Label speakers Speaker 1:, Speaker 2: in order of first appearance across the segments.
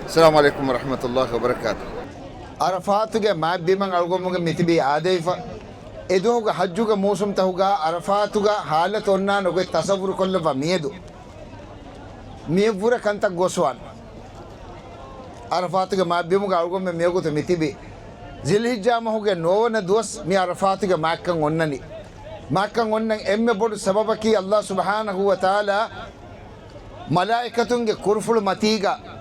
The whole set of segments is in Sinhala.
Speaker 1: السلام عليكم ورحمة الله وبركاته. عرفاتك ما بيمن ألقومك متبي عاديفة إدوه حجوك موسم تهوغا عرفاتك حالة أننا نقول تصور كل فميدو ميفورة كانت غوسوان عرفاتك ما بيمن ألقوم ميغو تمتبي زلهجة ما هوغا نوونا دوس مي عرفاتك ما كان ونني ما كان ونن أم بود سببك الله سبحانه وتعالى ملائكتون كرفل متيغا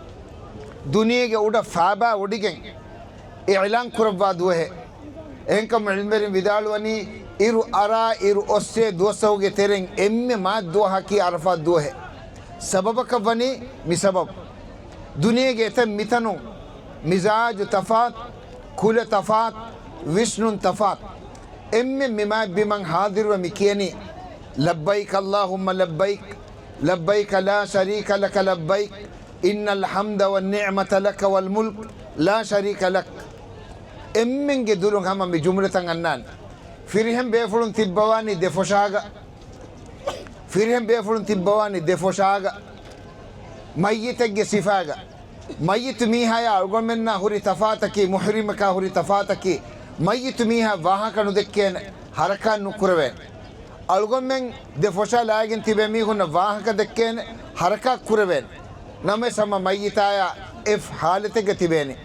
Speaker 1: دنيا ودا فابا وديكن إعلان كربا دوه إنكم علمين بدالواني إيرو أرا إيرو أسي دوسوغي تيرين إمي ما دوها كي عرفات دوه سببك بني مسبب دنيا جيتا ميتانو مزاج تفات كل تفات وشنو تفات إمي مما بمن حاضر ومكيني لبيك اللهم لبيك لبيك لا شريك لك لبيك إن الحمد والنعمة لك والملك لا شريك لك إمن جدولون هم بجملة عنان فيرهم بيفرون تبواني دفوشاغا فيرهم بيفرون تبواني دفوشاغا ميتك صفاغا ميت ميها يا أقول منا هوري تفاتكي محرمك هوري تفاتكي ميت ميها واها كانوا دكين حركة نكروين أقول من دفوشا لاجن تبمي هنا واها كدكين حركة كروين نما سما ميتايا إف حالتك تبيني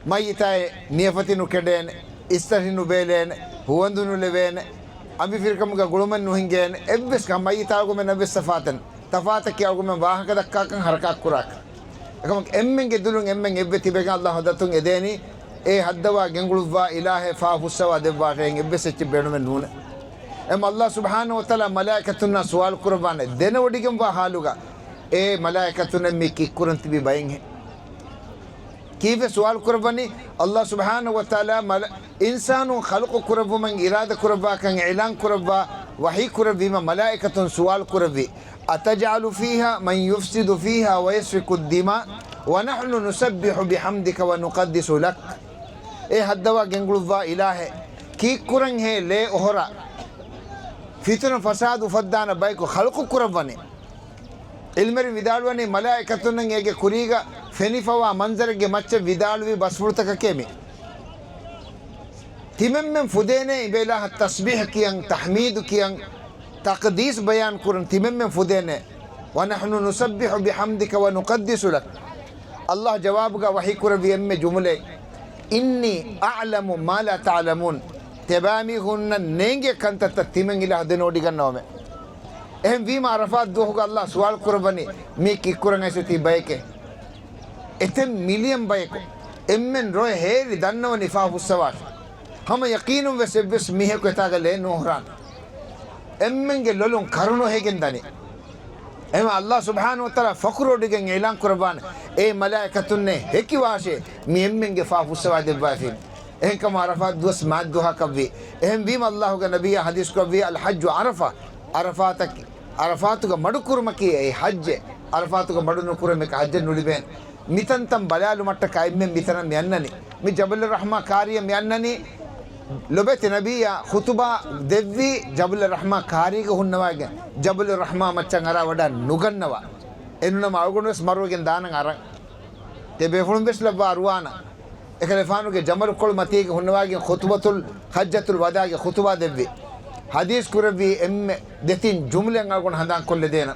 Speaker 1: ميتاي نيفتي نكدين استري نبيلين هوندو نلبين أبي فيركم كقولمن نهينجين إبس كم ميتاي كم نبي سفاتن تفاتك يا كم واها كذا كاكن حركة كراك كم إمن كدلون إمن إبتي بيجا الله هداتون إداني إيه هدوا جنقلوا إله فافوسوا دبوا كين إبس تبينو من هون الله سبحانه وتعالى ملائكتنا سوال قربان دين وديكم وحالوغا إيه ملائكتنا ميكي كورنت بي باينه كيف سؤال قرباني الله سبحانه وتعالى إنسان خلق قرب من إرادة قربا كان إعلان قربا وحي قربي ما ملائكة سؤال قربي أتجعل فيها من يفسد فيها ويسفك الدماء ونحن نسبح بحمدك ونقدس لك إيه هدوا جنقلوا إله كي قرن هي لي أهرا فتنة فساد وفدان بايكو خلق قرباني ilmeri vidalwani malaikatun ege kuriga fenifawa manzarge macce vidalwi basfurtaka kemi timemmen fudene ibela tasbih kiyan tahmid kiyan taqdis bayan kurun timemmen fudene wa nahnu nusabbihu bihamdika wa nuqaddisu lak Allah jawabuga wahi kurbi emme jumle inni a'lamu ma la ta'lamun tebami hunna nenge kanta timen ila denodi gannawme එහෙන් වීම අරෆාත් දුවහුග අල්ලාහ් සුවල් කුරබනි මේ කික්කුරන් ඇසති බයකේ එතෙන් මිලියන් බයකෝ එම්මෙන් රොය හේරි දන්නව නිෆා හුස්සවාට හම යකීනුම් වෙසෙබ්බස් මිහෙකෝ එතාගලේ නෝහරන් එම්මෙන්ගේ ලොලුන් කරුණෝ හේගෙන් දනි එහෙම අල්ලාහ් සුබ්හානහු වතාලා ෆක්රෝඩිගෙන් ඒලන් කුරබාන ඒ මලායිකතුන්නේ හෙකි වාෂේ මි එම්මෙන්ගේ ෆා හුස්සවා දෙබ්බාෆින් එහෙන් කම අරෆාත් දුවස් මාත් දුහා කව්වේ එහෙන් වීම අල්ලාහ්ගේ නබිය හදීස් කව්වේ අල් හජ්ජු අරෆා අරෆාතක අරෆාතුක මඩුකුරුමකී ඒ හජ්ජ අරෆාතුක මඩුනුකුරුමක හජ්ජ නුලිබෙන් මිතන්තම් බලාලු මට්ට කයිම්මෙන් මිතන මෙන්නනි මි ජබල් රහමා කාරිය මෙන්නනි ලොබෙත නබියා ඛුතුබා දෙව්වි ජබල් රහමා කාරියක හුන්නවාගේ ජබල් රහමා මච්චන් අර වඩා නුගන්නවා එනුනම අවගොනස් මරුවගෙන් දානන් අරන් තෙබේ ෆුලුම් බෙස්ලබා රුවාන එකලෆානුගේ ජමල් කොල් මතීක හුන්නවාගේ ඛුතුබතුල් හජ්ජතුල් වදාගේ ඛුතුබා දෙව්වි حديث كربي دتين جملة نقول هذا كل دينا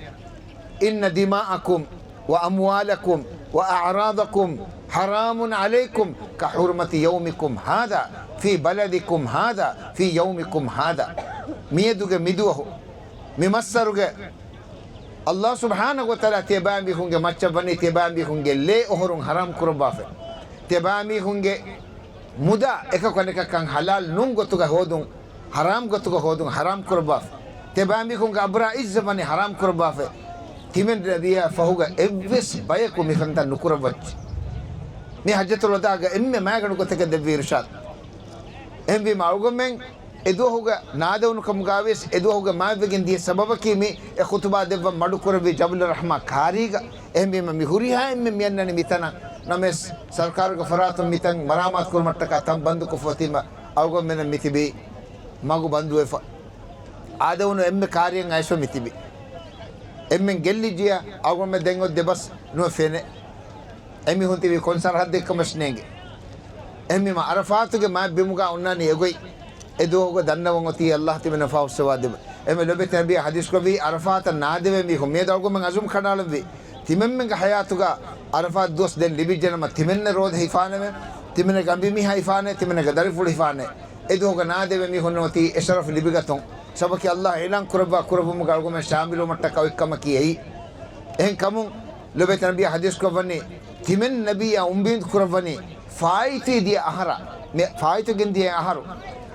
Speaker 1: إن دماءكم وأموالكم وأعراضكم حرام عليكم كحرمة يومكم هذا في بلدكم هذا في يومكم هذا ميدوغ مدوه ممسروغ الله سبحانه وتعالى تبان بيخونغ مچبني تبان بيخونغ لي أهرون حرام كرباف تبان بيخونغ مدا إكا كونك كان حلال نونغ توغ هودون حرام قطعه هودون حرام كرباف تبامي كونك أبرا إزماني حرام كرباف تيمن ربيع فهوغا إبس بايكو ميخنتا نكربات مي حجة الوداع إمي ما يكونوا كتكدب بيرشاد إم بي معوغا من إدو هوغا نادو نكم غاويس إدو هوغا ما بيجن دي سبب كيمي خطبة دبا مدو كربي جبل الرحمة كاريغا إم بي ما ميهوريها إم ميانني ميتانا نمس سركار غفرات ميتان مرامات كرمتكا تم بندو كفوتيما أوغا من ميتبي magu bandu efa adawno emme kaariyen ayso mitibi emmen gellijiya awgomme dengo debas no fene එමි හොන්ති කොන්සර් හද එක්කම ස්නේගේ එමි මා අරෆාතුගේ මා බිමුගා උන්නානි එගොයි එදෝග දන්නවං ඔති අල්ලාහ් තිබෙන ෆෞස්සවාදෙබ එමෙ ලොබෙත නබි හදීස් කොබි අරෆාත නාදෙවෙ මි කො මේ දවගම අසුම් කඩාලම් වේ තිමෙම්මෙන් හයාතුගා අරෆාත් දොස් දෙන් ලිබිජනම තිමෙන්න රෝද හිෆානෙම තිමෙන ගම්බි මි හයිෆානේ තිමෙන ගදරිෆුල් හිෆානේ එදෝග නාදෙවෙ මි හොන්නෝති එෂරෆ් ලිබිගතොන් සබකි අල්ලාහ් එලං කුරබා කුරබුම ගල්ගම ශාමිලෝ මට්ට කවික්කම කීයි එහෙන් කමුන් ලොබෙත නබි හදීස් කොවන්නේ තිමෙන් නබියා උම්බින් කුරවන්නේ ෆායිති දී අහර මේ ෆායිතුගෙන් දී අහරු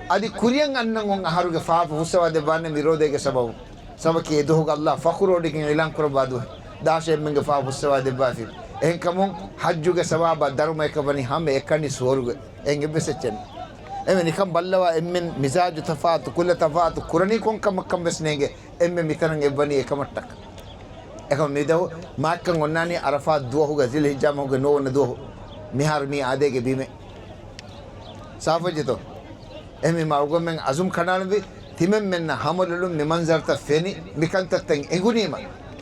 Speaker 1: අදි කුරියන් අන්නන් on අහරුගේ ෆාප හුස්සවද බන්නේ විරෝධයේ සබව සබකි එදෝග අල්ලාහ් ෆඛුරෝඩිකින් එලං කුරබාදු දාශයෙන් මංග ෆාප හුස්සවද බාෆි එහෙන් කමුන් හජ්ජුගේ සවාබ ධර්මයක වනි හැම එකනි සෝරුගේ එංගෙ බෙසෙච්චන් එමෙ නිකම් බල්ලවා එම්මෙන් මිසාජ් තෆාතු කුල්ල තෆාතු කුරණී කොන්කම කම් බස්නේගේ එම්මෙ මිතරන් එවනි එකමට්ටක් එකම මෙදව මාක්කන් ඔන්නානි අරෆාත් දුවහුගේ සිල් හිජාමහුගේ නොවන දුවහ මිහාර මී ආදේගේ බීමේ සාෆජතෝ එමෙ මාගොමෙන් අසුම් කණාලුවේ තිමෙන් මෙන්න හමලලු මෙමන්සර්ත ෆෙනි මිකන්තෙන් එගුනීම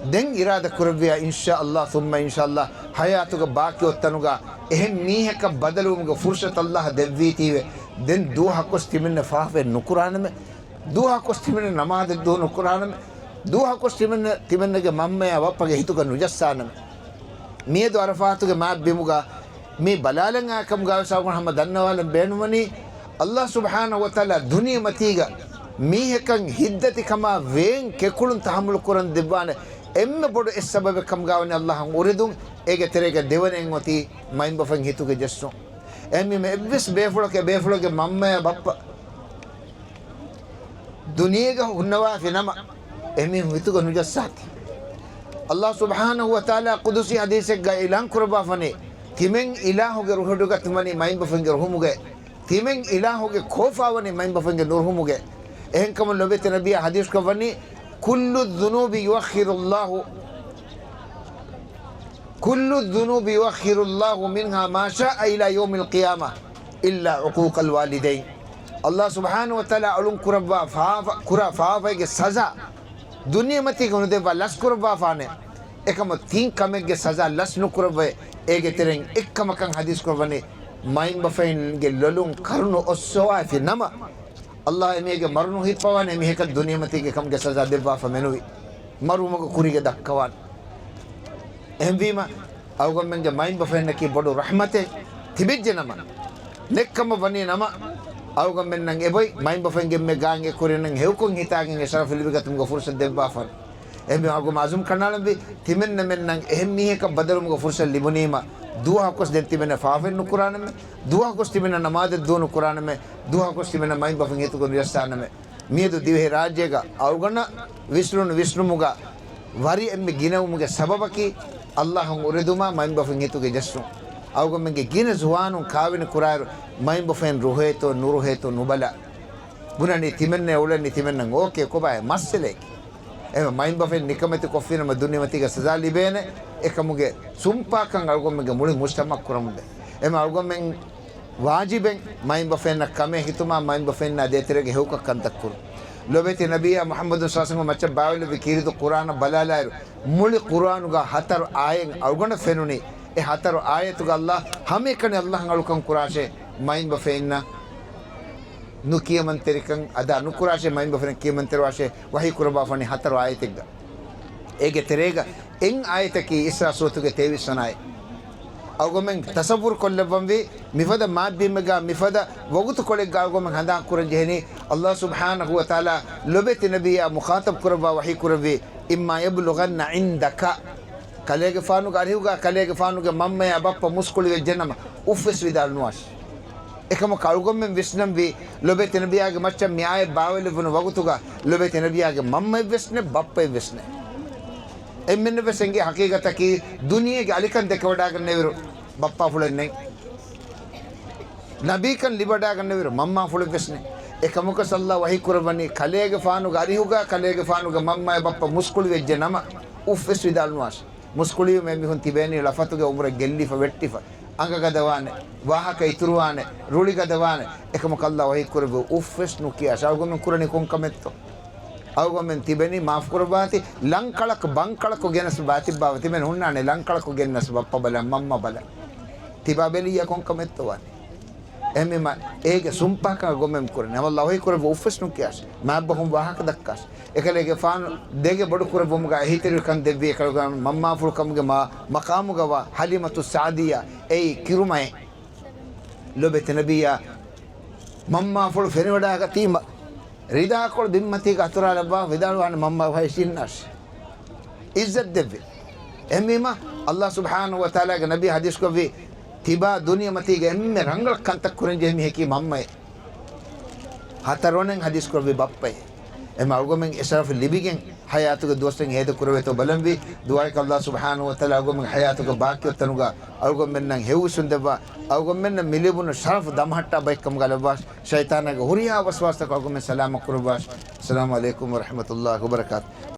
Speaker 1: දැන් ඉරාද කුරවියා ඉන්ෂා අල්ලාහ් සුම්මා ඉන්ෂා අල්ලාහ් හයාතුගේ බාකි ඔත්තනුගා එහෙන් මීහක බදලුමුගේ ෆුර්ෂත් අල්ලාහ් දෙවී තීවේ දැන් දුවහකොස් තිමෙන්න ෆාෆෙ නුකුරානම දුවහකොස් තිමෙන්න නමාද දුව නුකුරානම දුවහකොස් තිමෙන්නගේ මම්මයා වප්පගේ හිතුක නුජස්සානම මේ දවරෆාතුගේ මා බිමුගා මේ බලාලන් ආකම් ගාවසාවුන් හැම දන්නවාලම් බේනුමනි අල්ලාහ් සුබ්හානහු වතාලා දුනිය මතීගා මීහකන් හිද්දති කමා වේන් කෙකුළුන් තහමුල් කරන් දෙබාන එම්ම බොඩ එස් සබබ කම් ගාවනේ අල්ලාහන් උරිදුන් ඒගේ තරේක දෙවනෙන් ඔති මයින් බෆන් හිතුගේ ජස්සෝ එම්මි මේ එබ්ස් බේෆලෝගේ මම්මයා බප්පා දුනියක හුන්නවා ෆිනම එම්මි හිතුක නුජස්සාති අල්ලාහ් සුබ්හානහු වතාලා කුදුසි හදීසෙක් ගා ඉලං කුරබා ෆනේ තිමෙන් ඉලාහුගේ රුහුඩුග තුමනි මයින් බෆන්ගේ රුහුමුගේ තිමෙන් ඉලාහුගේ khofawani මයින් බෆන්ගේ නුරුහුමුගේ එහෙන්කම ලොබෙත නබිය හදීස් කවන්නේ කුල්ලු දුනූබි යුඅඛිරුල්ලාහු මින්හා මා ශා'a ඉලා යෞමිල් ඛියාමah ඉල්ලා උකූකල් වාලිදයින් අල්ලාහ් සුබ්හානහු වතාලා අලුන් කුරබා ෆාෆාගේ සසා දුනියමති ගුණ දෙවා ලස් කුරබා ෆානේ එකම තින් කමෙක්ගේ සසා ලස් නුකුරබේ ඒගේ තෙරෙන් එක්කමකන් හදීස් කරවන්නේ මයින් බෆයින්ගේ ලොලුන් කරුණු ඔස්සවා ෆි නම අල්ලාහ් මේගේ මරුණු හිපවන්නේ මේක දුනියමතිගේ කම්ගේ සසා දෙවා ෆමෙනුයි මරුමක කුරිගේ දක්කවන් එම්වීම අවගමෙන්ගේ මයින් බෆයින්නකී බොඩු රහමතේ තිබෙජ්ජනම නෙක්කම වන්නේ නම අවගමෙන් නම් එබොයි මයින් බෆයින්ගේ මේ ගාංගේ කුරිනෙන් හෙව්කොන් හිතාගෙන එසර ෆිලිබිගතුම්ගේ ෆුර්සත් දෙවා ෆන් එම්බි අවගම අසුම් කනාලම්බි තිමෙන්න මෙන්නම් එහෙම් මීහක බදරුම්ගේ ෆුර්සත් ලිබුනීම දුවහකොස් දෙන් තිබෙන ෆාෆෙන් නුකුරානම දුවහකොස් තිබෙන නමාද දුවනු කුරානම දුවහකොස් තිබෙන මයින් බෆින් හේතුක නියස්ථානම මියදු දිවේ රාජ්‍යක අවගණ විශ්නුමුගා වරි එම්මි ගිනවුමුගේ සබබකි අල්ලාහන් උරදුමා මයින් බෆින් හේතුක ජස්සු අවගමගේ ගින සුවානුන් කාවින කුරාරු මයින් බෆෙන් රුහේතෝ නුරුහේතෝ නුබලා බුනනි තිමෙන්නේ උලනි තිමෙන්නන් ඕකේ කොබයි මස්සලේ එම මයින් බෆෙන් නිකමති කොෆිනම දුනියමතිගේ සසා ලිබේන එකමුගේ සුම්පාකන් අවගමගේ මුළු මුස්තමක් කරමුද එම අවගමෙන් වාජිබෙන් මයින් බෆෙන් කමේ හිතුමා මයින් බෆෙන් දෙතරගේ හෙව්කක් කන්තක් කරු ලොබෙති නබියා මුහම්මද් සල්ලල්ලාහු මච්ච බාවල විකිරිද කුරාන බලාලායරු මුළු කුරානුගා හතර ආයෙන් අවගණ ෆෙනුනි ඒ හතර ආයතුගා අල්ලාහ් හැම එකනේ අල්ලාහන් අලුකම් කුරාෂේ මයින් බෆෙන් නුකියමන්තරිකන් අද අනුකුරාෂේ මයින් බෆෙන් කියමන්තර වාෂේ වහී කුරබාෆනි හතර ආයතෙක්ද ඒගේ තෙරේග එන් ආයතකී ඉස්රා සූතුගේ තේවිසනයි අවගමෙන් තසවුර් කොල්ලබම් වේ මිෆද මාබ්බිමගා මිෆද වගුතු කොලෙක් ගාවගමෙන් හදා කුරජෙහනි අල්ලාහ් සුබ්හානහු වතාලා ලොබෙති නබියා මුඛාතබ් කුරබා වහී කුරවේ ඉම්මා යබ්ලුගන්න ඉන්දක කලේගේ ෆානුගා අරිහුගා කලේගේ ෆානුගේ මම්මයා බප්පා මුස්කුලි වෙජනම උෆස් විදාල් නුවාස් එකම කල්ගොම්මෙන් විශ්නම් වේ ලොබෙති නබියාගේ මච්චන් මියායේ බාවල වුණ වගුතුගා ලොබෙති නබියාගේ මම්මයි විශ්නේ බප්පයි විශ්නේ එම්මෙන්න වෙසෙන්ගේ හකීගතකී දුනියගේ අලිකන් දෙක වඩා ගන්න නෙවිරු බප්පා ෆුලන්නේ නබීකන් ලිබඩා ගන්න නෙවිරු මම්මා ෆුල වෙස්නේ එකමුක සල්ලා වහී කුරබනි කලේගේ ෆානුගා අරිහුගා කලේගේ ෆානුගේ මම්මයි බප්පා මුස්කුලි වෙජ්ජ නම උෆස් විදාල් නුවාස් මුස්කුලි මේ මිහුන් තිබේනි ලෆතුගේ උමර ගෙල්ලිෆ වෙට්ටිෆ අංගගදවාන වාහක ඉතුරුවාන රුලිගදවාන එකම කල්ලා වහී කුරබ උෆස් නුකියා ශාගොමෙන් කුරණි කොන්කමෙත්තෝ අවගමෙන් තිබෙනි මාෆ් කුරබාති ලංකලක බංකලක ගෙනස් බාති බව තිබෙන හුන්නානේ ලංකලක ගෙනස් බප්ප බල මම්ම බල තිබා බෙලිය කොන් කමෙත්තවන්නේ එමෙම ඒක සුම්පා කා ගොමෙම් කරන්නේ අල්ලාහ් ඔය කර වොෆස් නු කියාස් මාබ්බහුම් වාහක දක්කාස් එකලේගේ ෆාන දෙගේ බඩු කර බොමුගා හිතර කන් දෙවි කලගා මම්මා ෆුල් කම්ගේ මකාමුගවා හලිමතු සාදියා ඒ කිරුමයි ලොබෙත නබියා මම්මා ෆුල් ෆෙරවඩා ගතිම රිදා කොල් දිම්මති ගතුරා ලබා විදාලවන්න මම්මා වයිසින්නස් ඉස්සත් දෙවි එමෙම අල්ලාහ් සුබ්හානහු වතාලාගේ නබි හදීස් කොවි තිබා දුනිය මතීගේ එම්මෙ රංගල කන්තක් කරන් ජෙමි හකි මම්මයි හතරෝනෙන් හදීස් කරවි බප්පයි එම අල්ගොමෙන් ඉස්රාෆ් ලිබිගෙන් හයාතුක දොස්තෙන් හේද කරවෙතෝ බලම්වි දුආයික අල්ලාහ් සුබ්හානහු වතාලා අල්ගොමෙන් හයාතුක බාකියතනුගා අල්ගොමෙන් නම් හෙවුසුන් දෙවා අල්ගොමෙන් මිලිබුන ශරෆ් දමහට්ටා බයිකම් ගලවාස් ෂයිතානගේ හුරියා වස්වාස්තක අල්ගොමෙන් සලාම කරවාස් අස්සලාමු අලයිකුම් වරහමතුල්ලාහි වබරකාත්